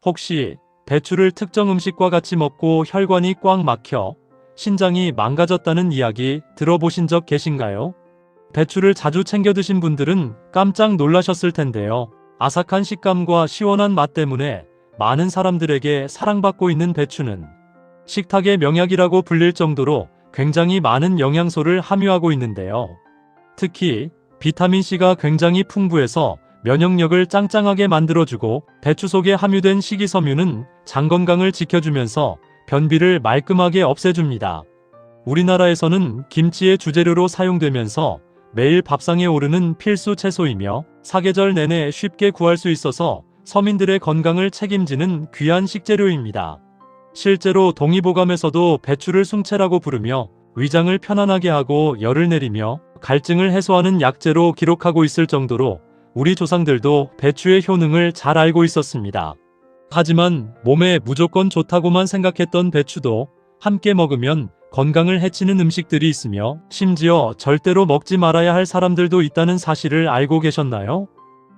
혹시 배추를 특정 음식과 같이 먹고 혈관이 꽉 막혀 신장이 망가졌다는 이야기 들어보신 적 계신가요? 배추를 자주 챙겨 드신 분들은 깜짝 놀라셨을 텐데요. 아삭한 식감과 시원한 맛 때문에 많은 사람들에게 사랑받고 있는 배추는 식탁의 명약이라고 불릴 정도로 굉장히 많은 영양소를 함유하고 있는데요. 특히 비타민C가 굉장히 풍부해서 면역력을 짱짱하게 만들어주고, 배추 속에 함유된 식이섬유는 장 건강을 지켜주면서 변비를 말끔하게 없애줍니다. 우리나라에서는 김치의 주재료로 사용되면서 매일 밥상에 오르는 필수 채소이며 사계절 내내 쉽게 구할 수 있어서 서민들의 건강을 책임지는 귀한 식재료입니다. 실제로 동의보감에서도 배추를 숭채라고 부르며 위장을 편안하게 하고 열을 내리며 갈증을 해소하는 약재로 기록하고 있을 정도로 우리 조상들도 배추의 효능을 잘 알고 있었습니다. 하지만 몸에 무조건 좋다고만 생각했던 배추도 함께 먹으면 건강을 해치는 음식들이 있으며 심지어 절대로 먹지 말아야 할 사람들도 있다는 사실을 알고 계셨나요?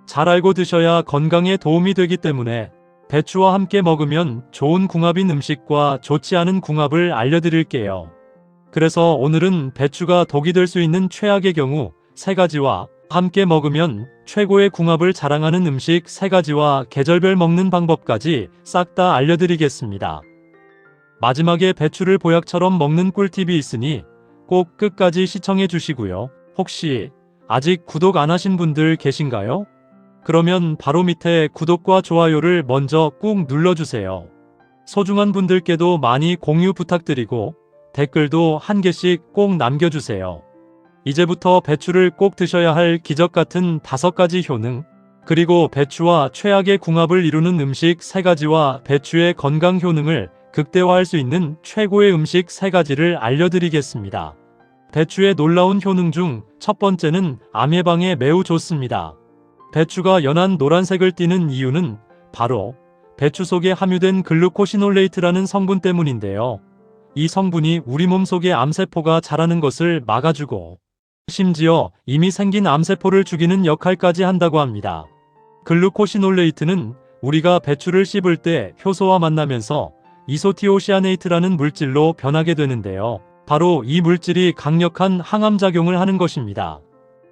잘 알고 드셔야 건강에 도움이 되기 때문에 배추와 함께 먹으면 좋은 궁합인 음식과 좋지 않은 궁합을 알려드릴게요. 그래서 오늘은 배추가 독이 될 수 있는 최악의 경우 3가지와 함께 먹으면 최고의 궁합을 자랑하는 음식 3가지와 계절별 먹는 방법까지 싹 다 알려드리겠습니다. 마지막에 배추를 보약처럼 먹는 꿀팁이 있으니 꼭 끝까지 시청해 주시고요. 혹시 아직 구독 안 하신 분들 계신가요? 그러면 바로 밑에 구독과 좋아요를 먼저 꾹 눌러주세요. 소중한 분들께도 많이 공유 부탁드리고 댓글도 한 개씩 꼭 남겨주세요. 이제부터 배추를 꼭 드셔야 할 기적같은 5가지 효능, 그리고 배추와 최악의 궁합을 이루는 음식 3가지와 배추의 건강 효능을 극대화할 수 있는 최고의 음식 3가지를 알려드리겠습니다. 배추의 놀라운 효능 중 첫 번째는 암 예방에 매우 좋습니다. 배추가 연한 노란색을 띠는 이유는 바로 배추 속에 함유된 글루코시놀레이트라는 성분 때문인데요. 이 성분이 우리 몸속의 암세포가 자라는 것을 막아주고 심지어 이미 생긴 암세포를 죽이는 역할까지 한다고 합니다. 글루코시놀레이트는 우리가 배추를 씹을 때 효소와 만나면서 이소티오시아네이트라는 물질로 변하게 되는데요. 바로 이 물질이 강력한 항암작용을 하는 것입니다.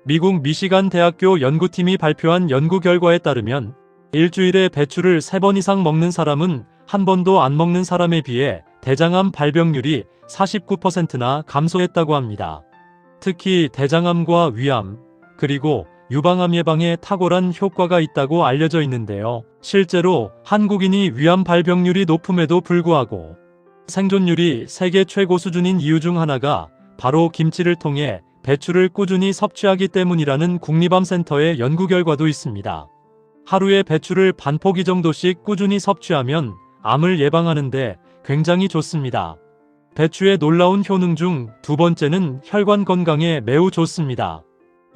미국 미시간 대학교 연구팀이 발표한 연구 결과에 따르면 일주일에 배추를 3번 이상 먹는 사람은 한 번도 안 먹는 사람에 비해 대장암 발병률이 49%나 감소했다고 합니다. 특히 대장암과 위암, 그리고 유방암 예방에 탁월한 효과가 있다고 알려져 있는데요. 실제로 한국인이 위암 발병률이 높음에도 불구하고 생존율이 세계 최고 수준인 이유 중 하나가 바로 김치를 통해 배추를 꾸준히 섭취하기 때문이라는 국립암센터의 연구 결과도 있습니다. 하루에 배추를 반 포기 정도씩 꾸준히 섭취하면 암을 예방하는데 굉장히 좋습니다. 배추의 놀라운 효능 중 2번째는 혈관 건강에 매우 좋습니다.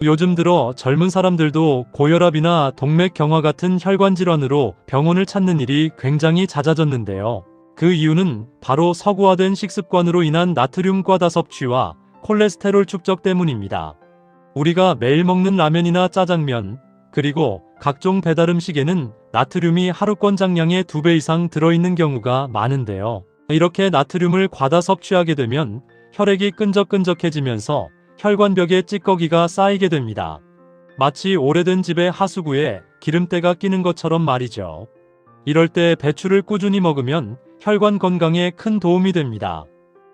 요즘 들어 젊은 사람들도 고혈압이나 동맥경화 같은 혈관 질환으로 병원을 찾는 일이 굉장히 잦아졌는데요. 그 이유는 바로 서구화된 식습관으로 인한 나트륨 과다 섭취와 콜레스테롤 축적 때문입니다. 우리가 매일 먹는 라면이나 짜장면, 그리고 각종 배달 음식에는 나트륨이 하루 권장량의 2배 이상 들어있는 경우가 많은데요. 이렇게 나트륨을 과다 섭취하게 되면 혈액이 끈적끈적해지면서 혈관벽에 찌꺼기가 쌓이게 됩니다. 마치 오래된 집의 하수구에 기름때가 끼는 것처럼 말이죠. 이럴 때 배추를 꾸준히 먹으면 혈관 건강에 큰 도움이 됩니다.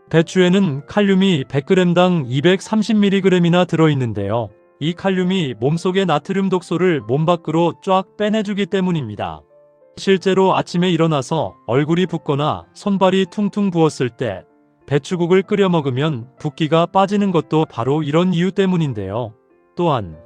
배추에는 칼륨이 100g당 230mg이나 들어있는데요. 이 칼륨이 몸속의 나트륨 독소를 몸 밖으로 쫙 빼내주기 때문입니다. 실제로 아침에 일어나서 얼굴이 붓거나 손발이 퉁퉁 부었을 때 배추국을 끓여 먹으면 붓기가 빠지는 것도 바로 이런 이유 때문인데요. 또한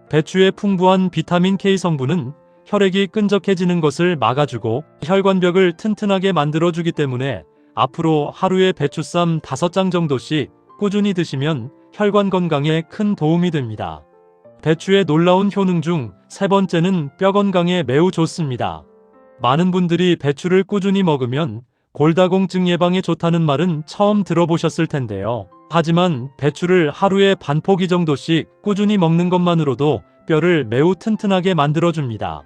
배추의 풍부한 비타민 K 성분은 혈액이 끈적해지는 것을 막아주고 혈관벽을 튼튼하게 만들어주기 때문에 앞으로 하루에 배추쌈 5장 정도씩 꾸준히 드시면 혈관 건강에 큰 도움이 됩니다. 배추의 놀라운 효능 중 3번째는 뼈 건강에 매우 좋습니다. 많은 분들이 배추를 꾸준히 먹으면 골다공증 예방에 좋다는 말은 처음 들어보셨을 텐데요. 하지만 배추를 하루에 반 포기 정도씩 꾸준히 먹는 것만으로도 뼈를 매우 튼튼하게 만들어줍니다.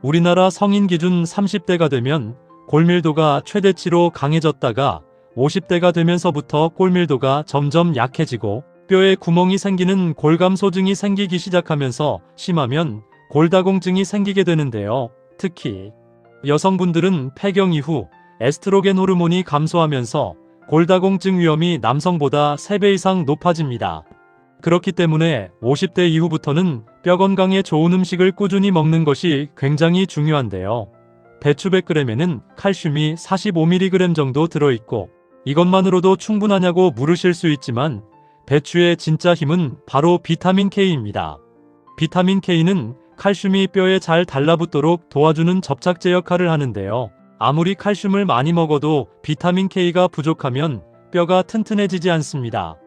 우리나라 성인 기준 30대가 되면 골밀도가 최대치로 강해졌다가 50대가 되면서부터 골밀도가 점점 약해지고 뼈에 구멍이 생기는 골감소증이 생기기 시작하면서 심하면 골다공증이 생기게 되는데요. 특히 여성분들은 폐경 이후 에스트로겐 호르몬이 감소하면서 골다공증 위험이 남성보다 3배 이상 높아집니다. 그렇기 때문에 50대 이후부터는 뼈 건강에 좋은 음식을 꾸준히 먹는 것이 굉장히 중요한데요. 배추 100g에는 칼슘이 45mg 정도 들어있고 이것만으로도 충분하냐고 물으실 수 있지만 배추의 진짜 힘은 바로 비타민 K입니다. 비타민 K는 칼슘이 뼈에 잘 달라붙도록 도와주는 접착제 역할을 하는데요. 아무리 칼슘을 많이 먹어도 비타민 K가 부족하면 뼈가 튼튼해지지 않습니다.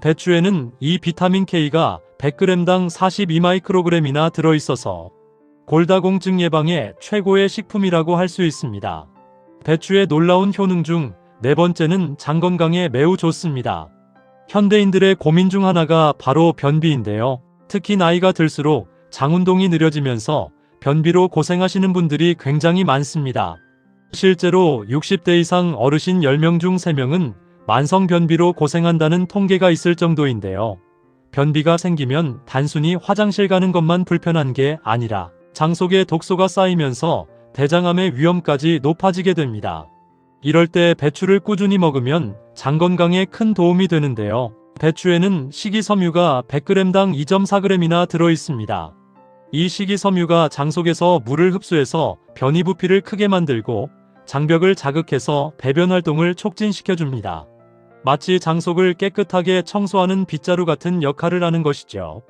배추에는 이 비타민 K가 100g당 42마이크로그램이나 들어있어서 골다공증 예방에 최고의 식품이라고 할 수 있습니다. 배추의 놀라운 효능 중 네 번째는 장 건강에 매우 좋습니다. 현대인들의 고민 중 하나가 바로 변비인데요. 특히 나이가 들수록 장 운동이 느려지면서 변비로 고생하시는 분들이 굉장히 많습니다. 실제로 60대 이상 어르신 10명 중 3명은 만성 변비로 고생한다는 통계가 있을 정도인데요. 변비가 생기면 단순히 화장실 가는 것만 불편한 게 아니라 장 속에 독소가 쌓이면서 대장암의 위험까지 높아지게 됩니다. 이럴 때 배추를 꾸준히 먹으면 장 건강에 큰 도움이 되는데요. 배추에는 식이섬유가 100g당 2.4g이나 들어있습니다. 이 식이섬유가 장 속에서 물을 흡수해서 변이 부피를 크게 만들고 장벽을 자극해서 배변 활동을 촉진시켜줍니다. 마치 장 속을 깨끗하게 청소하는 빗자루 같은 역할을 하는 것이죠.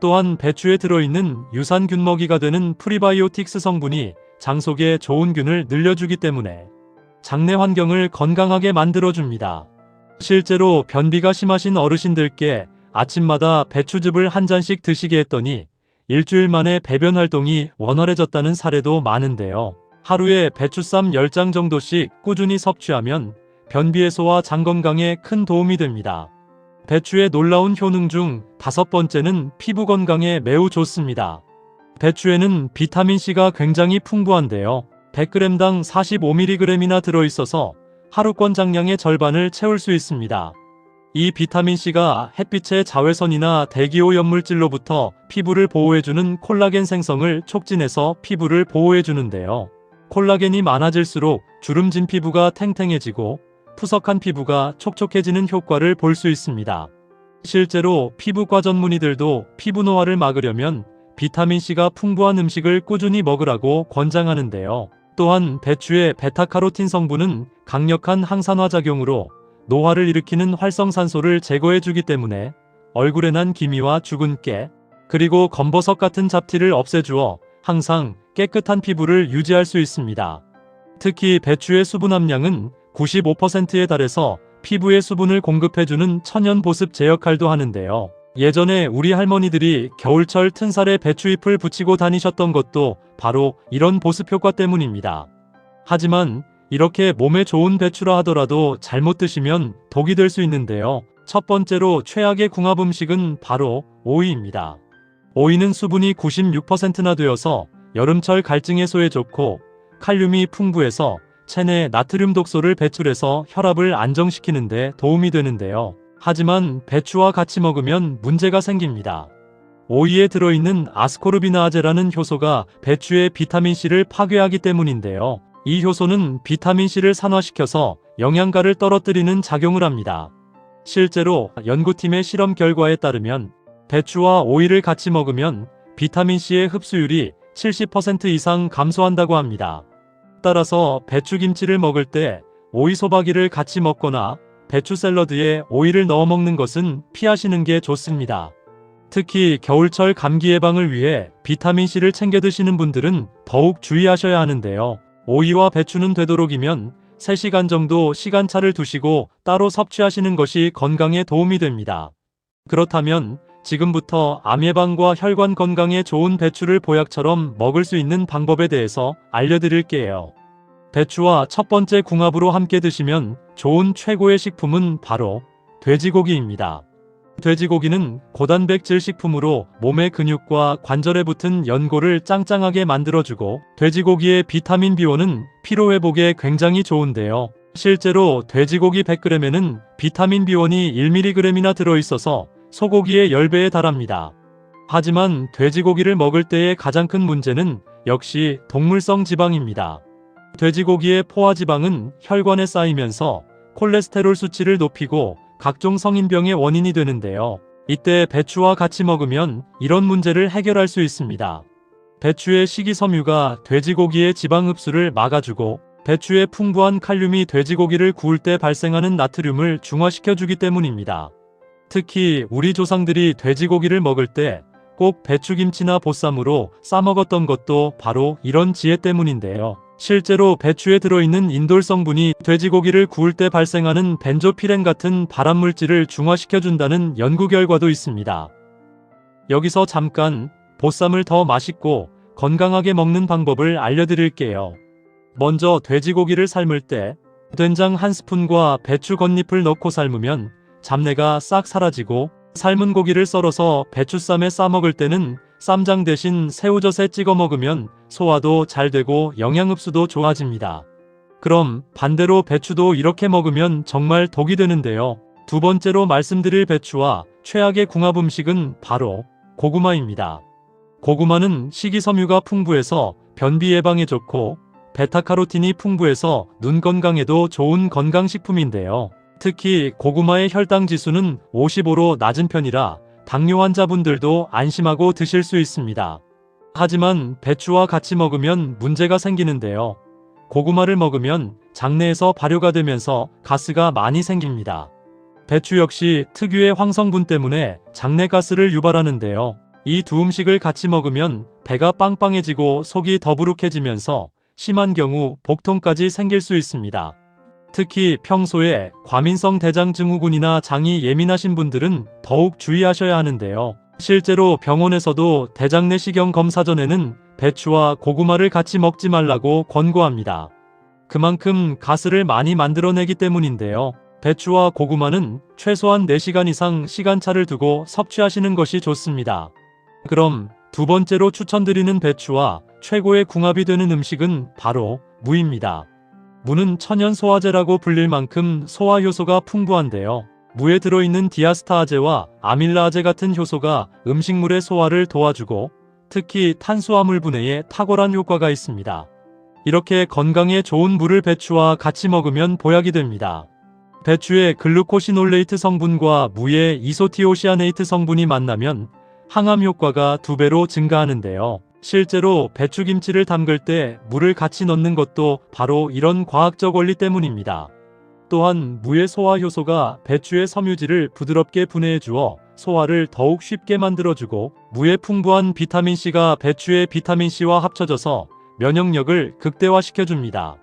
또한 배추에 들어있는 유산균먹이가 되는 프리바이오틱스 성분이 장 속에 좋은 균을 늘려주기 때문에 장내 환경을 건강하게 만들어줍니다. 실제로 변비가 심하신 어르신들께 아침마다 배추즙을 한 잔씩 드시게 했더니 일주일 만에 배변 활동이 원활해졌다는 사례도 많은데요. 하루에 배추쌈 10장 정도씩 꾸준히 섭취하면 변비 해소와 장 건강에 큰 도움이 됩니다. 배추의 놀라운 효능 중 5번째는 피부 건강에 매우 좋습니다. 배추에는 비타민C가 굉장히 풍부한데요. 100g당 45mg이나 들어있어서 하루권 장량의 절반을 채울 수 있습니다. 이 비타민C가 햇빛의 자외선이나 대기오염물질로부터 피부를 보호해주는 콜라겐 생성을 촉진해서 피부를 보호해주는데요. 콜라겐이 많아질수록 주름진 피부가 탱탱해지고 푸석한 피부가 촉촉해지는 효과를 볼 수 있습니다. 실제로 피부과 전문의들도 피부 노화를 막으려면 비타민C가 풍부한 음식을 꾸준히 먹으라고 권장하는데요. 또한 배추의 베타카로틴 성분은 강력한 항산화 작용으로 노화를 일으키는 활성산소를 제거해주기 때문에 얼굴에 난 기미와 죽은 깨, 그리고 검버섯 같은 잡티를 없애주어 항상 깨끗한 피부를 유지할 수 있습니다. 특히 배추의 수분 함량은 95%에 달해서 피부에 수분을 공급해주는 천연 보습제 역할도 하는데요. 예전에 우리 할머니들이 겨울철 튼살에 배추잎을 붙이고 다니셨던 것도 바로 이런 보습 효과 때문입니다. 하지만 이렇게 몸에 좋은 배추라 하더라도 잘못 드시면 독이 될 수 있는데요. 첫 번째로 최악의 궁합 음식은 바로 오이입니다. 오이는 수분이 96%나 되어서 여름철 갈증 해소에 좋고 칼륨이 풍부해서 체내 나트륨 독소를 배출해서 혈압을 안정시키는 데 도움이 되는데요. 하지만 배추와 같이 먹으면 문제가 생깁니다. 오이에 들어있는 아스코르비나아제라는 효소가 배추의 비타민C를 파괴하기 때문인데요. 이 효소는 비타민C를 산화시켜서 영양가를 떨어뜨리는 작용을 합니다. 실제로 연구팀의 실험 결과에 따르면 배추와 오이를 같이 먹으면 비타민C의 흡수율이 70% 이상 감소한다고 합니다. 따라서 배추김치를 먹을 때 오이 소박이를 같이 먹거나 배추 샐러드에 오이를 넣어 먹는 것은 피하시는 게 좋습니다. 특히 겨울철 감기 예방을 위해 비타민C를 챙겨 드시는 분들은 더욱 주의하셔야 하는데요. 오이와 배추는 되도록이면 3시간 정도 시간차를 두시고 따로 섭취하시는 것이 건강에 도움이 됩니다. 그렇다면 지금부터 암 예방과 혈관 건강에 좋은 배추를 보약처럼 먹을 수 있는 방법에 대해서 알려드릴게요. 배추와 첫 번째 궁합으로 함께 드시면 좋은 최고의 식품은 바로 돼지고기입니다. 돼지고기는 고단백질 식품으로 몸의 근육과 관절에 붙은 연골을 짱짱하게 만들어주고, 돼지고기의 비타민 B1은 피로회복에 굉장히 좋은데요. 실제로 돼지고기 100g에는 비타민 B1이 1mg이나 들어있어서 소고기의 10배에 달합니다. 하지만 돼지고기를 먹을 때의 가장 큰 문제는 역시 동물성 지방입니다. 돼지고기의 포화지방은 혈관에 쌓이면서 콜레스테롤 수치를 높이고 각종 성인병의 원인이 되는데요. 이때 배추와 같이 먹으면 이런 문제를 해결할 수 있습니다. 배추의 식이섬유가 돼지고기의 지방 흡수를 막아주고, 배추의 풍부한 칼륨이 돼지고기를 구울 때 발생하는 나트륨을 중화시켜주기 때문입니다. 특히 우리 조상들이 돼지고기를 먹을 때 꼭 배추김치나 보쌈으로 싸먹었던 것도 바로 이런 지혜 때문인데요. 실제로 배추에 들어있는 인돌 성분이 돼지고기를 구울 때 발생하는 벤조피렌 같은 발암물질을 중화시켜준다는 연구 결과도 있습니다. 여기서 잠깐 보쌈을 더 맛있고 건강하게 먹는 방법을 알려드릴게요. 먼저 돼지고기를 삶을 때 된장 1스푼과 배추 겉잎을 넣고 삶으면 잡내가 싹 사라지고, 삶은 고기를 썰어서 배추쌈에 싸먹을 때는 쌈장 대신 새우젓에 찍어 먹으면 소화도 잘 되고 영양 흡수도 좋아집니다. 그럼 반대로 배추도 이렇게 먹으면 정말 독이 되는데요. 두 번째로 말씀드릴 배추와 최악의 궁합 음식은 바로 고구마입니다. 고구마는 식이섬유가 풍부해서 변비 예방에 좋고, 베타카로틴이 풍부해서 눈 건강에도 좋은 건강식품인데요. 특히 고구마의 혈당 지수는 55로 낮은 편이라 당뇨 환자분들도 안심하고 드실 수 있습니다. 하지만 배추와 같이 먹으면 문제가 생기는데요. 고구마를 먹으면 장내에서 발효가 되면서 가스가 많이 생깁니다. 배추 역시 특유의 황성분 때문에 장내 가스를 유발하는데요. 이 두 음식을 같이 먹으면 배가 빵빵해지고 속이 더부룩해지면서 심한 경우 복통까지 생길 수 있습니다. 특히 평소에 과민성 대장 증후군이나 장이 예민하신 분들은 더욱 주의하셔야 하는데요. 실제로 병원에서도 대장 내시경 검사 전에는 배추와 고구마를 같이 먹지 말라고 권고합니다. 그만큼 가스를 많이 만들어내기 때문인데요. 배추와 고구마는 최소한 4시간 이상 시간차를 두고 섭취하시는 것이 좋습니다. 그럼 두 번째로 추천드리는 배추와 최고의 궁합이 되는 음식은 바로 무입니다. 무는 천연 소화제라고 불릴 만큼 소화 효소가 풍부한데요. 무에 들어있는 디아스타아제와 아밀라아제 같은 효소가 음식물의 소화를 도와주고, 특히 탄수화물 분해에 탁월한 효과가 있습니다. 이렇게 건강에 좋은 무를 배추와 같이 먹으면 보약이 됩니다. 배추의 글루코시놀레이트 성분과 무의 이소티오시아네이트 성분이 만나면 항암 효과가 2배로 증가하는데요. 실제로 배추김치를 담글 때 물을 같이 넣는 것도 바로 이런 과학적 원리 때문입니다. 또한 무의 소화 효소가 배추의 섬유질을 부드럽게 분해해 주어 소화를 더욱 쉽게 만들어주고, 무의 풍부한 비타민C가 배추의 비타민C와 합쳐져서 면역력을 극대화시켜줍니다.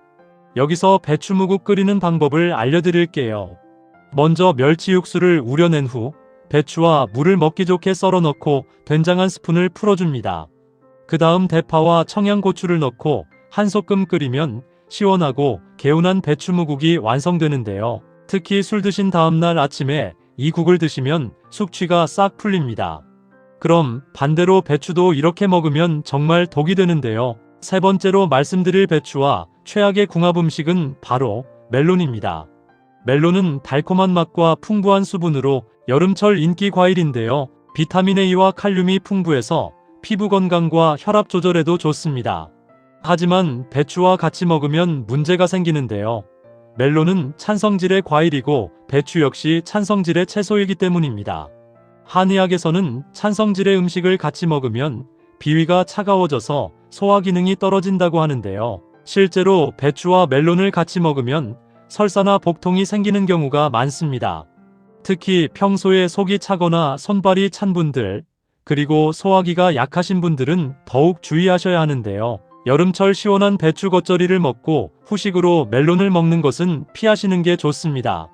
여기서 배추무국 끓이는 방법을 알려드릴게요. 먼저 멸치 육수를 우려낸 후 배추와 무를 먹기 좋게 썰어 넣고 된장 1스푼을 풀어줍니다. 그 다음 대파와 청양고추를 넣고 1소끔 끓이면 시원하고 개운한 배추무국이 완성되는데요. 특히 술 드신 다음날 아침에 이 국을 드시면 숙취가 싹 풀립니다. 그럼 반대로 배추도 이렇게 먹으면 정말 독이 되는데요. 세 번째로 말씀드릴 배추와 최악의 궁합 음식은 바로 멜론입니다. 멜론은 달콤한 맛과 풍부한 수분으로 여름철 인기 과일인데요. 비타민 A와 칼륨이 풍부해서 피부 건강과 혈압 조절에도 좋습니다. 하지만 배추와 같이 먹으면 문제가 생기는데요. 멜론은 찬성질의 과일이고 배추 역시 찬성질의 채소이기 때문입니다. 한의학에서는 찬성질의 음식을 같이 먹으면 비위가 차가워져서 소화 기능이 떨어진다고 하는데요. 실제로 배추와 멜론을 같이 먹으면 설사나 복통이 생기는 경우가 많습니다. 특히 평소에 속이 차거나 손발이 찬 분들, 그리고 소화기가 약하신 분들은 더욱 주의하셔야 하는데요. 여름철 시원한 배추 겉절이를 먹고 후식으로 멜론을 먹는 것은 피하시는 게 좋습니다.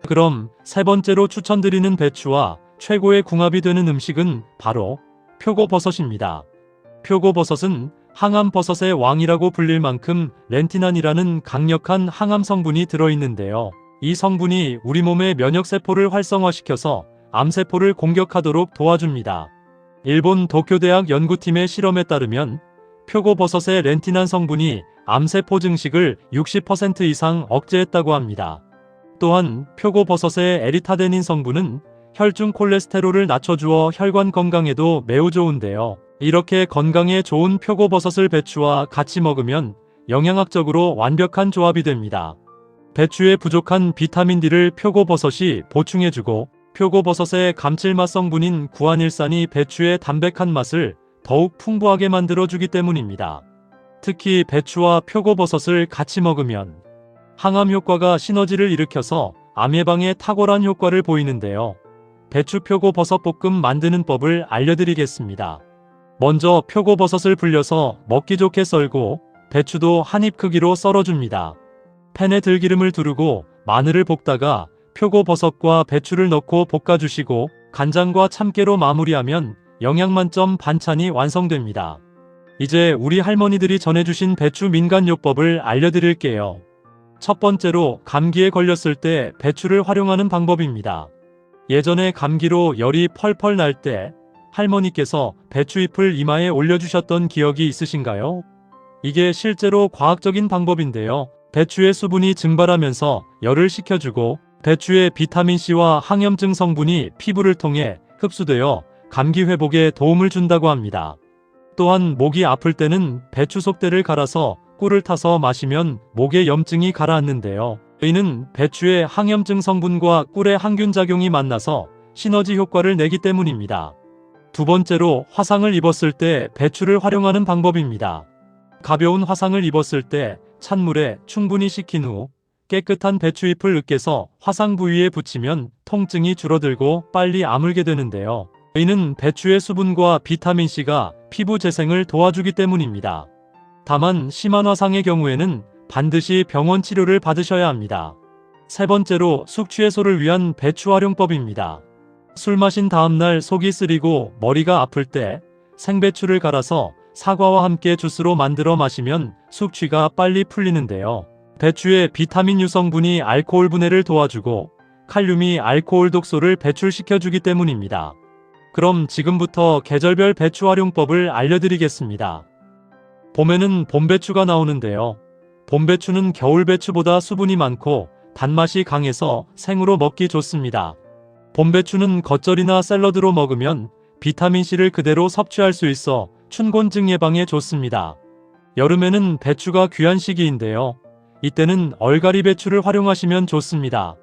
그럼 세 번째로 추천드리는 배추와 최고의 궁합이 되는 음식은 바로 표고버섯입니다. 표고버섯은 항암버섯의 왕이라고 불릴 만큼 렌티난이라는 강력한 항암 성분이 들어있는데요. 이 성분이 우리 몸의 면역세포를 활성화시켜서 암세포를 공격하도록 도와줍니다. 일본 도쿄대학 연구팀의 실험에 따르면 표고버섯의 렌틴한 성분이 암세포 증식을 60% 이상 억제했다고 합니다. 또한 표고버섯의 에리타데닌 성분은 혈중 콜레스테롤을 낮춰주어 혈관 건강에도 매우 좋은데요. 이렇게 건강에 좋은 표고버섯을 배추와 같이 먹으면 영양학적으로 완벽한 조합이 됩니다. 배추에 부족한 비타민 D를 표고버섯이 보충해주고 표고버섯의 감칠맛 성분인 구안일산이 배추의 담백한 맛을 더욱 풍부하게 만들어주기 때문입니다. 특히 배추와 표고버섯을 같이 먹으면 항암 효과가 시너지를 일으켜서 암 예방에 탁월한 효과를 보이는데요. 배추 표고버섯 볶음 만드는 법을 알려드리겠습니다. 먼저 표고버섯을 불려서 먹기 좋게 썰고 배추도 한 입 크기로 썰어줍니다. 팬에 들기름을 두르고 마늘을 볶다가 표고버섯과 배추를 넣고 볶아주시고 간장과 참깨로 마무리하면 영양만점 반찬이 완성됩니다. 이제 우리 할머니들이 전해주신 배추 민간요법을 알려드릴게요. 첫 번째로 감기에 걸렸을 때 배추를 활용하는 방법입니다. 예전에 감기로 열이 펄펄 날 때 할머니께서 배추잎을 이마에 올려주셨던 기억이 있으신가요? 이게 실제로 과학적인 방법인데요. 배추의 수분이 증발하면서 열을 식혀주고 배추의 비타민C와 항염증 성분이 피부를 통해 흡수되어 감기 회복에 도움을 준다고 합니다. 또한 목이 아플 때는 배추 속대를 갈아서 꿀을 타서 마시면 목의 염증이 가라앉는데요. 이는 배추의 항염증 성분과 꿀의 항균 작용이 만나서 시너지 효과를 내기 때문입니다. 두 번째로 화상을 입었을 때 배추를 활용하는 방법입니다. 가벼운 화상을 입었을 때 찬물에 충분히 식힌 후 깨끗한 배추잎을 으깨서 화상 부위에 붙이면 통증이 줄어들고 빨리 아물게 되는데요. 이는 배추의 수분과 비타민C가 피부 재생을 도와주기 때문입니다. 다만 심한 화상의 경우에는 반드시 병원 치료를 받으셔야 합니다. 세 번째로 숙취해소를 위한 배추 활용법입니다. 술 마신 다음날 속이 쓰리고 머리가 아플 때 생배추를 갈아서 사과와 함께 주스로 만들어 마시면 숙취가 빨리 풀리는데요. 배추의 비타민 U 성분이 알코올 분해를 도와주고 칼륨이 알코올 독소를 배출시켜주기 때문입니다. 그럼 지금부터 계절별 배추 활용법을 알려드리겠습니다. 봄에는 봄배추가 나오는데요. 봄배추는 겨울배추보다 수분이 많고 단맛이 강해서 생으로 먹기 좋습니다. 봄배추는 겉절이나 샐러드로 먹으면 비타민C를 그대로 섭취할 수 있어 춘곤증 예방에 좋습니다. 여름에는 배추가 귀한 시기인데요. 이때는 얼갈이 배추를 활용하시면 좋습니다.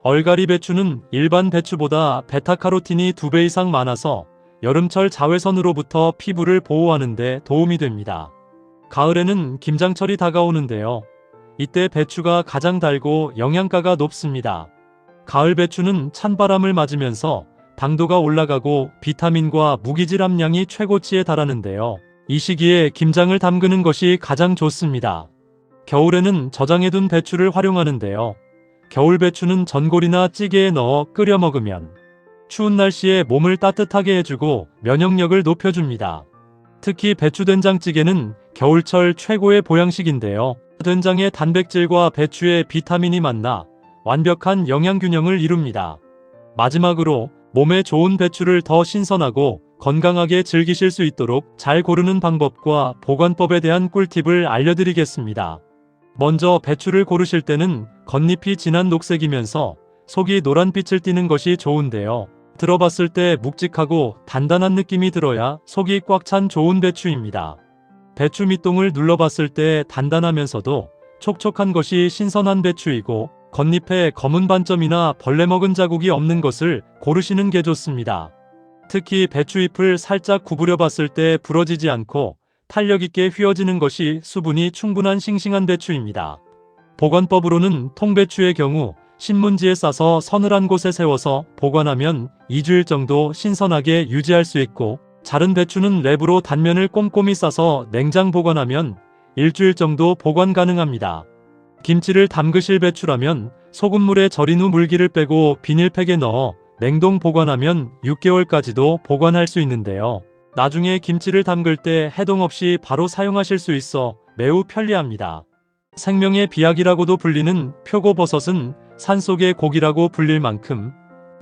얼갈이 배추는 일반 배추보다 베타카로틴이 2배 이상 많아서 여름철 자외선으로부터 피부를 보호하는 데 도움이 됩니다. 가을에는 김장철이 다가오는데요. 이때 배추가 가장 달고 영양가가 높습니다. 가을 배추는 찬바람을 맞으면서 당도가 올라가고 비타민과 무기질 함량이 최고치에 달하는데요. 이 시기에 김장을 담그는 것이 가장 좋습니다. 겨울에는 저장해둔 배추를 활용하는데요. 겨울 배추는 전골이나 찌개에 넣어 끓여 먹으면 추운 날씨에 몸을 따뜻하게 해주고 면역력을 높여줍니다. 특히 배추 된장찌개는 겨울철 최고의 보양식인데요. 된장의 단백질과 배추의 비타민이 만나 완벽한 영양균형을 이룹니다. 마지막으로 몸에 좋은 배추를 더 신선하고 건강하게 즐기실 수 있도록 잘 고르는 방법과 보관법에 대한 꿀팁을 알려드리겠습니다. 먼저 배추를 고르실 때는 겉잎이 진한 녹색이면서 속이 노란빛을 띠는 것이 좋은데요. 들어봤을 때 묵직하고 단단한 느낌이 들어야 속이 꽉 찬 좋은 배추입니다. 배추 밑동을 눌러봤을 때 단단하면서도 촉촉한 것이 신선한 배추이고 겉잎에 검은 반점이나 벌레 먹은 자국이 없는 것을 고르시는 게 좋습니다. 특히 배추잎을 살짝 구부려 봤을 때 부러지지 않고 탄력 있게 휘어지는 것이 수분이 충분한 싱싱한 배추입니다. 보관법으로는 통배추의 경우 신문지에 싸서 서늘한 곳에 세워서 보관하면 2주일 정도 신선하게 유지할 수 있고, 자른 배추는 랩으로 단면을 꼼꼼히 싸서 냉장 보관하면 일주일 정도 보관 가능합니다. 김치를 담그실 배추라면 소금물에 절인 후 물기를 빼고 비닐팩에 넣어 냉동 보관하면 6개월까지도 보관할 수 있는데요. 나중에 김치를 담글 때 해동 없이 바로 사용하실 수 있어 매우 편리합니다. 생명의 비약이라고도 불리는 표고버섯은 산속의 고기라고 불릴 만큼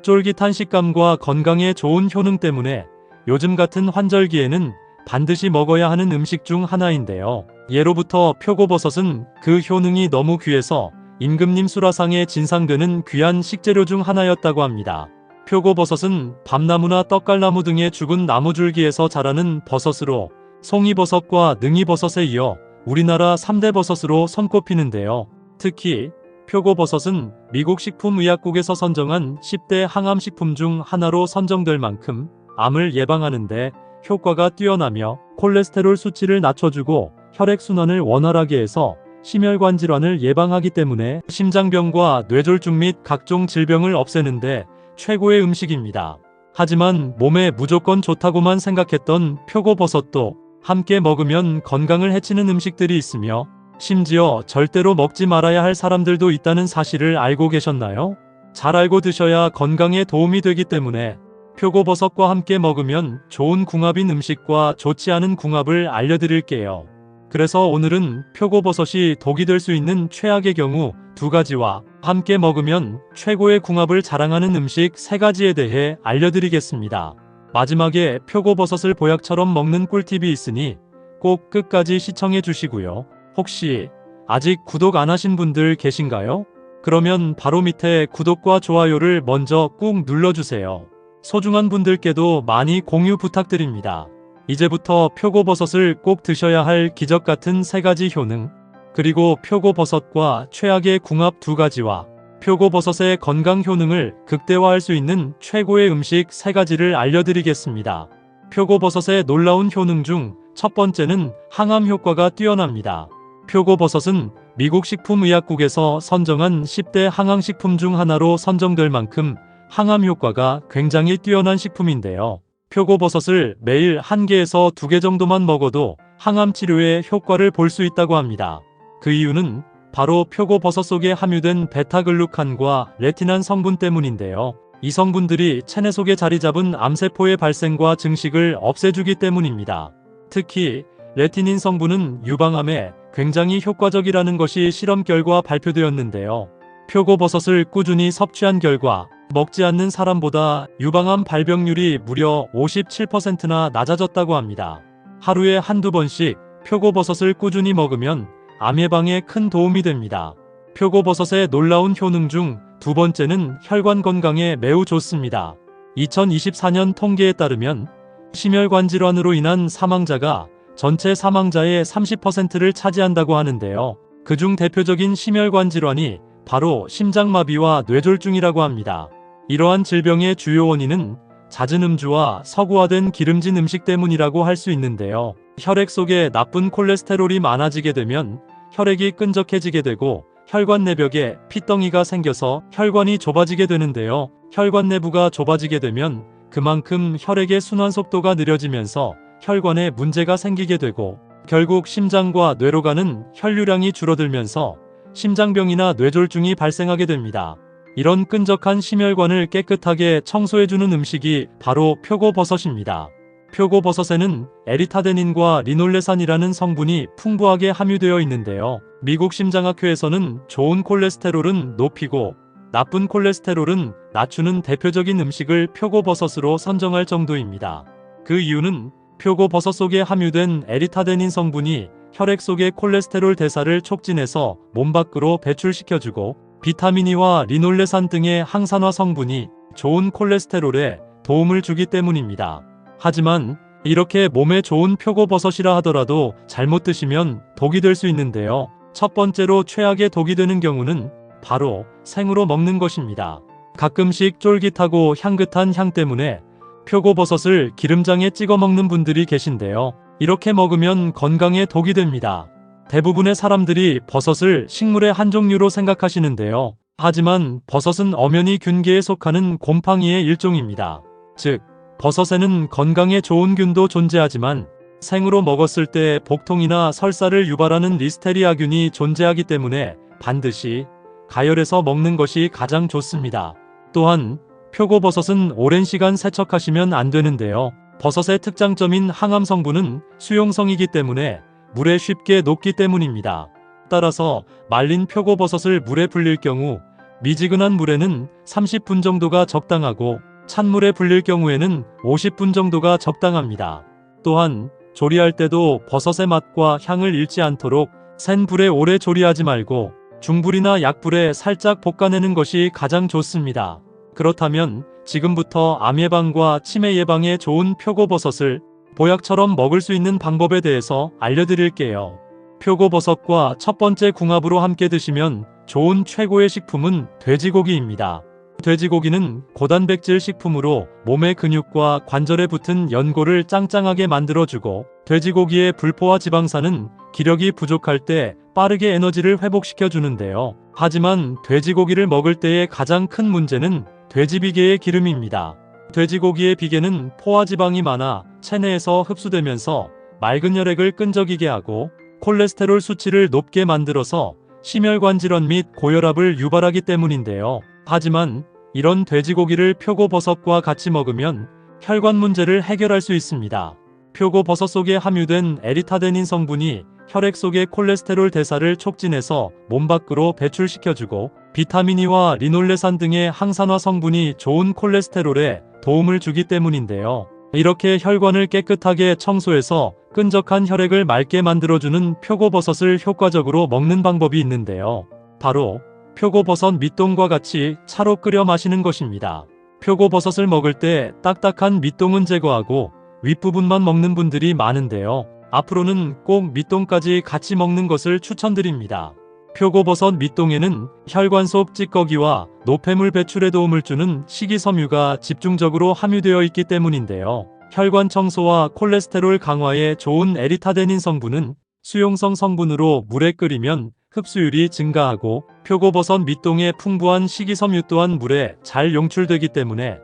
쫄깃한 식감과 건강에 좋은 효능 때문에 요즘 같은 환절기에는 반드시 먹어야 하는 음식 중 하나인데요. 예로부터 표고버섯은 그 효능이 너무 귀해서 임금님 수라상에 진상되는 귀한 식재료 중 하나였다고 합니다. 표고버섯은 밤나무나 떡갈나무 등의 죽은 나무줄기에서 자라는 버섯으로 송이버섯과 능이버섯에 이어 우리나라 3대 버섯으로 손꼽히는데요. 특히 표고버섯은 미국 식품의약국에서 선정한 10대 항암식품 중 하나로 선정될 만큼 암을 예방하는데 효과가 뛰어나며 콜레스테롤 수치를 낮춰주고 혈액순환을 원활하게 해서 심혈관 질환을 예방하기 때문에 심장병과 뇌졸중 및 각종 질병을 없애는데 최고의 음식입니다. 하지만 몸에 무조건 좋다고만 생각했던 표고버섯도 함께 먹으면 건강을 해치는 음식들이 있으며 심지어 절대로 먹지 말아야 할 사람들도 있다는 사실을 알고 계셨나요? 잘 알고 드셔야 건강에 도움이 되기 때문에 표고버섯과 함께 먹으면 좋은 궁합인 음식과 좋지 않은 궁합을 알려드릴게요. 그래서 오늘은 표고버섯이 독이 될 수 있는 최악의 경우 2가지와 함께 먹으면 최고의 궁합을 자랑하는 음식 3가지에 대해 알려드리겠습니다. 마지막에 표고버섯을 보약처럼 먹는 꿀팁이 있으니 꼭 끝까지 시청해 주시고요. 혹시 아직 구독 안 하신 분들 계신가요? 그러면 바로 밑에 구독과 좋아요를 먼저 꾹 눌러주세요. 소중한 분들께도 많이 공유 부탁드립니다. 이제부터 표고버섯을 꼭 드셔야 할 기적 같은 3가지 효능, 그리고 표고버섯과 최악의 궁합 2가지와 표고버섯의 건강 효능을 극대화할 수 있는 최고의 음식 3가지를 알려드리겠습니다. 표고버섯의 놀라운 효능 중 첫 번째는 항암 효과가 뛰어납니다. 표고버섯은 미국 식품의약국에서 선정한 10대 항암식품 중 하나로 선정될 만큼 항암 효과가 굉장히 뛰어난 식품인데요. 표고버섯을 매일 1개에서 2개 정도만 먹어도 항암 치료에 효과를 볼 수 있다고 합니다. 그 이유는 바로 표고버섯 속에 함유된 베타글루칸과 레티난 성분 때문인데요. 이 성분들이 체내 속에 자리 잡은 암세포의 발생과 증식을 없애주기 때문입니다. 특히 레티닌 성분은 유방암에 굉장히 효과적이라는 것이 실험 결과 발표되었는데요. 표고버섯을 꾸준히 섭취한 결과 먹지 않는 사람보다 유방암 발병률이 무려 57%나 낮아졌다고 합니다. 하루에 1~2번씩 표고버섯을 꾸준히 먹으면 암 예방에 큰 도움이 됩니다. 표고버섯의 놀라운 효능 중 2번째는 혈관 건강에 매우 좋습니다. 2024년 통계에 따르면 심혈관 질환으로 인한 사망자가 전체 사망자의 30%를 차지한다고 하는데요. 그중 대표적인 심혈관 질환이 바로 심장마비와 뇌졸중이라고 합니다. 이러한 질병의 주요 원인은 잦은 음주와 서구화된 기름진 음식 때문이라고 할 수 있는데요. 혈액 속에 나쁜 콜레스테롤이 많아지게 되면 혈액이 끈적해지게 되고 혈관 내벽에 핏덩이가 생겨서 혈관이 좁아지게 되는데요. 혈관 내부가 좁아지게 되면 그만큼 혈액의 순환 속도가 느려지면서 혈관에 문제가 생기게 되고 결국 심장과 뇌로 가는 혈류량이 줄어들면서 심장병이나 뇌졸중이 발생하게 됩니다. 이런 끈적한 심혈관을 깨끗하게 청소해주는 음식이 바로 표고버섯입니다. 표고버섯에는 에리타데닌과 리놀레산이라는 성분이 풍부하게 함유되어 있는데요. 미국 심장학회에서는 좋은 콜레스테롤은 높이고 나쁜 콜레스테롤은 낮추는 대표적인 음식을 표고버섯으로 선정할 정도입니다. 그 이유는 표고버섯 속에 함유된 에리타데닌 성분이 혈액 속의 콜레스테롤 대사를 촉진해서 몸 밖으로 배출시켜주고 비타민 E와 리놀레산 등의 항산화 성분이 좋은 콜레스테롤에 도움을 주기 때문입니다. 하지만 이렇게 몸에 좋은 표고버섯이라 하더라도 잘못 드시면 독이 될 수 있는데요. 첫 번째로 최악의 독이 되는 경우는 바로 생으로 먹는 것입니다. 가끔씩 쫄깃하고 향긋한 향 때문에 표고버섯을 기름장에 찍어 먹는 분들이 계신데요. 이렇게 먹으면 건강에 독이 됩니다. 대부분의 사람들이 버섯을 식물의 한 종류로 생각하시는데요. 하지만 버섯은 엄연히 균계에 속하는 곰팡이의 일종입니다. 즉, 버섯에는 건강에 좋은 균도 존재하지만 생으로 먹었을 때 복통이나 설사를 유발하는 리스테리아균이 존재하기 때문에 반드시 가열해서 먹는 것이 가장 좋습니다. 또한 표고버섯은 오랜 시간 세척하시면 안 되는데요. 버섯의 특장점인 항암 성분은 수용성이기 때문에 물에 쉽게 녹기 때문입니다. 따라서 말린 표고버섯을 물에 불릴 경우 미지근한 물에는 30분 정도가 적당하고 찬물에 불릴 경우에는 50분 정도가 적당합니다. 또한 조리할 때도 버섯의 맛과 향을 잃지 않도록 센 불에 오래 조리하지 말고 중불이나 약불에 살짝 볶아내는 것이 가장 좋습니다. 그렇다면 지금부터 암 예방과 치매 예방에 좋은 표고버섯을 보약처럼 먹을 수 있는 방법에 대해서 알려드릴게요. 표고버섯과 첫 번째 궁합으로 함께 드시면 좋은 최고의 식품은 돼지고기입니다. 돼지고기는 고단백질 식품으로 몸의 근육과 관절에 붙은 연골을 짱짱하게 만들어주고, 돼지고기의 불포화 지방산은 기력이 부족할 때 빠르게 에너지를 회복시켜주는데요. 하지만 돼지고기를 먹을 때의 가장 큰 문제는 돼지비계의 기름입니다. 돼지고기의 비계는 포화지방이 많아 체내에서 흡수되면서 맑은 혈액을 끈적이게 하고 콜레스테롤 수치를 높게 만들어서 심혈관 질환 및 고혈압을 유발하기 때문인데요. 하지만 이런 돼지고기를 표고버섯과 같이 먹으면 혈관 문제를 해결할 수 있습니다. 표고버섯 속에 함유된 에리타데닌 성분이 혈액 속의 콜레스테롤 대사를 촉진해서 몸 밖으로 배출시켜주고, 비타민 E와 리놀레산 등의 항산화 성분이 좋은 콜레스테롤에 도움을 주기 때문인데요. 이렇게 혈관을 깨끗하게 청소해서 끈적한 혈액을 맑게 만들어주는 표고버섯을 효과적으로 먹는 방법이 있는데요. 바로 표고버섯 밑동과 같이 차로 끓여 마시는 것입니다. 표고버섯을 먹을 때 딱딱한 밑동은 제거하고 윗부분만 먹는 분들이 많은데요. 앞으로는 꼭 밑동까지 같이 먹는 것을 추천드립니다. 표고버섯 밑동에는 혈관 속 찌꺼기와 노폐물 배출에 도움을 주는 식이섬유가 집중적으로 함유되어 있기 때문인데요. 혈관 청소와 콜레스테롤 강화에 좋은 에리타데닌 성분은 수용성 성분으로 물에 끓이면 흡수율이 증가하고, 표고버섯 밑동의 풍부한 식이섬유 또한 물에 잘 용출되기 때문에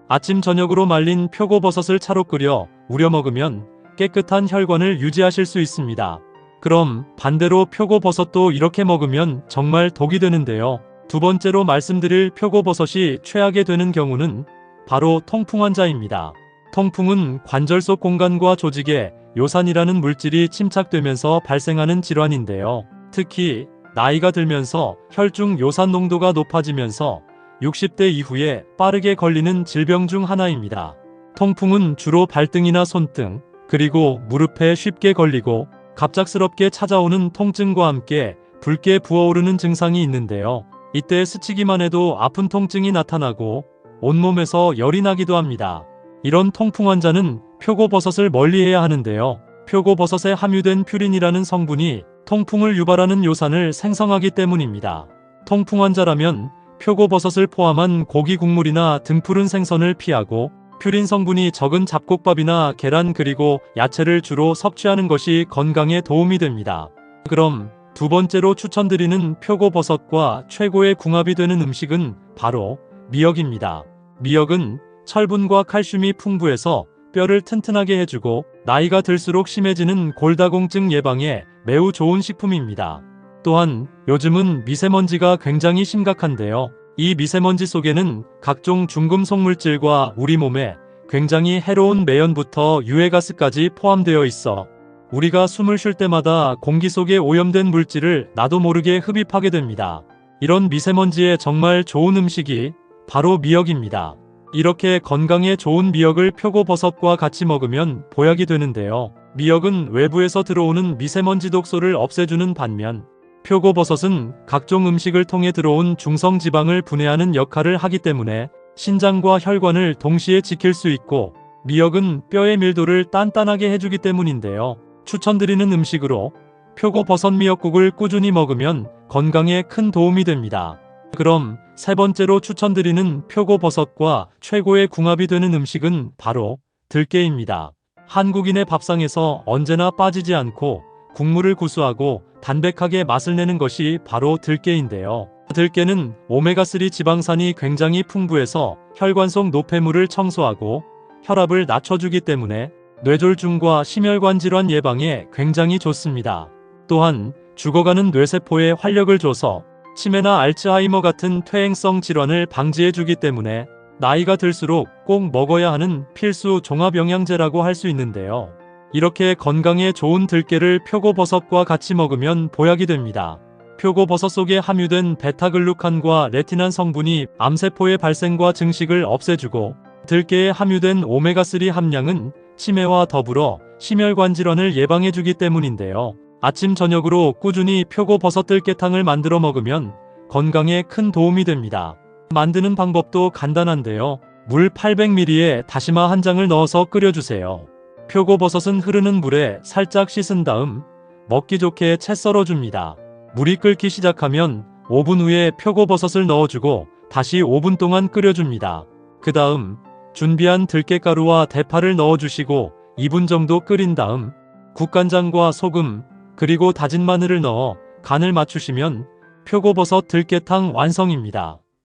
아침 저녁으로 말린 표고버섯을 차로 끓여 우려 먹으면 깨끗한 혈관을 유지하실 수 있습니다. 그럼 반대로 표고버섯도 이렇게 먹으면 정말 독이 되는데요. 두 번째로 말씀드릴 표고버섯이 최악이 되는 경우는 바로 통풍 환자입니다. 통풍은 관절 속 공간과 조직에 요산이라는 물질이 침착되면서 발생하는 질환인데요. 특히 나이가 들면서 혈중 요산 농도가 높아지면서 60대 이후에 빠르게 걸리는 질병 중 하나입니다. 통풍은 주로 발등이나 손등, 그리고 무릎에 쉽게 걸리고 갑작스럽게 찾아오는 통증과 함께 붉게 부어오르는 증상이 있는데요. 이때 스치기만 해도 아픈 통증이 나타나고 온몸에서 열이 나기도 합니다. 이런 통풍 환자는 표고버섯을 멀리해야 하는데요. 표고버섯에 함유된 퓨린이라는 성분이 통풍을 유발하는 요산을 생성하기 때문입니다. 통풍 환자라면 표고버섯을 포함한 고기 국물이나 등푸른 생선을 피하고 퓨린 성분이 적은 잡곡밥이나 계란 그리고 야채를 주로 섭취하는 것이 건강에 도움이 됩니다. 그럼 두 번째로 추천드리는 표고버섯과 최고의 궁합이 되는 음식은 바로 미역입니다. 미역은 철분과 칼슘이 풍부해서 뼈를 튼튼하게 해주고 나이가 들수록 심해지는 골다공증 예방에 매우 좋은 식품입니다. 또한 요즘은 미세먼지가 굉장히 심각한데요. 이 미세먼지 속에는 각종 중금속 물질과 우리 몸에 굉장히 해로운 매연부터 유해가스까지 포함되어 있어 우리가 숨을 쉴 때마다 공기 속에 오염된 물질을 나도 모르게 흡입하게 됩니다. 이런 미세먼지에 정말 좋은 음식이 바로 미역입니다. 이렇게 건강에 좋은 미역을 표고버섯과 같이 먹으면 보약이 되는데요. 미역은 외부에서 들어오는 미세먼지 독소를 없애주는 반면 표고버섯은 각종 음식을 통해 들어온 중성지방을 분해하는 역할을 하기 때문에 신장과 혈관을 동시에 지킬 수 있고, 미역은 뼈의 밀도를 단단하게 해주기 때문인데요. 추천드리는 음식으로 표고버섯 미역국을 꾸준히 먹으면 건강에 큰 도움이 됩니다. 그럼 세 번째로 추천드리는 표고버섯과 최고의 궁합이 되는 음식은 바로 들깨입니다. 한국인의 밥상에서 언제나 빠지지 않고 국물을 구수하고 담백하게 맛을 내는 것이 바로 들깨인데요. 들깨는 오메가3 지방산이 굉장히 풍부해서 혈관 속 노폐물을 청소하고 혈압을 낮춰주기 때문에 뇌졸중과 심혈관 질환 예방에 굉장히 좋습니다. 또한 죽어가는 뇌세포에 활력을 줘서 치매나 알츠하이머 같은 퇴행성 질환을 방지해주기 때문에 나이가 들수록 꼭 먹어야 하는 필수 종합영양제라고 할 수 있는데요. 이렇게 건강에 좋은 들깨를 표고버섯과 같이 먹으면 보약이 됩니다. 표고버섯 속에 함유된 베타글루칸과 레티난 성분이 암세포의 발생과 증식을 없애주고 들깨에 함유된 오메가3 함량은 치매와 더불어 심혈관 질환을 예방해주기 때문인데요. 아침 저녁으로 꾸준히 표고버섯 들깨탕을 만들어 먹으면 건강에 큰 도움이 됩니다. 만드는 방법도 간단한데요. 물 800ml에 다시마 한 장을 넣어서 끓여주세요. 표고버섯은 흐르는 물에 살짝 씻은 다음 먹기 좋게 채 썰어줍니다. 물이 끓기 시작하면 5분 후에 표고버섯을 넣어주고 다시 5분 동안 끓여줍니다. 그 다음 준비한 들깨가루와 대파를 넣어주시고 2분 정도 끓인 다음 국간장과 소금 그리고 다진 마늘을 넣어 간을 맞추시면 표고버섯 들깨탕 완성입니다.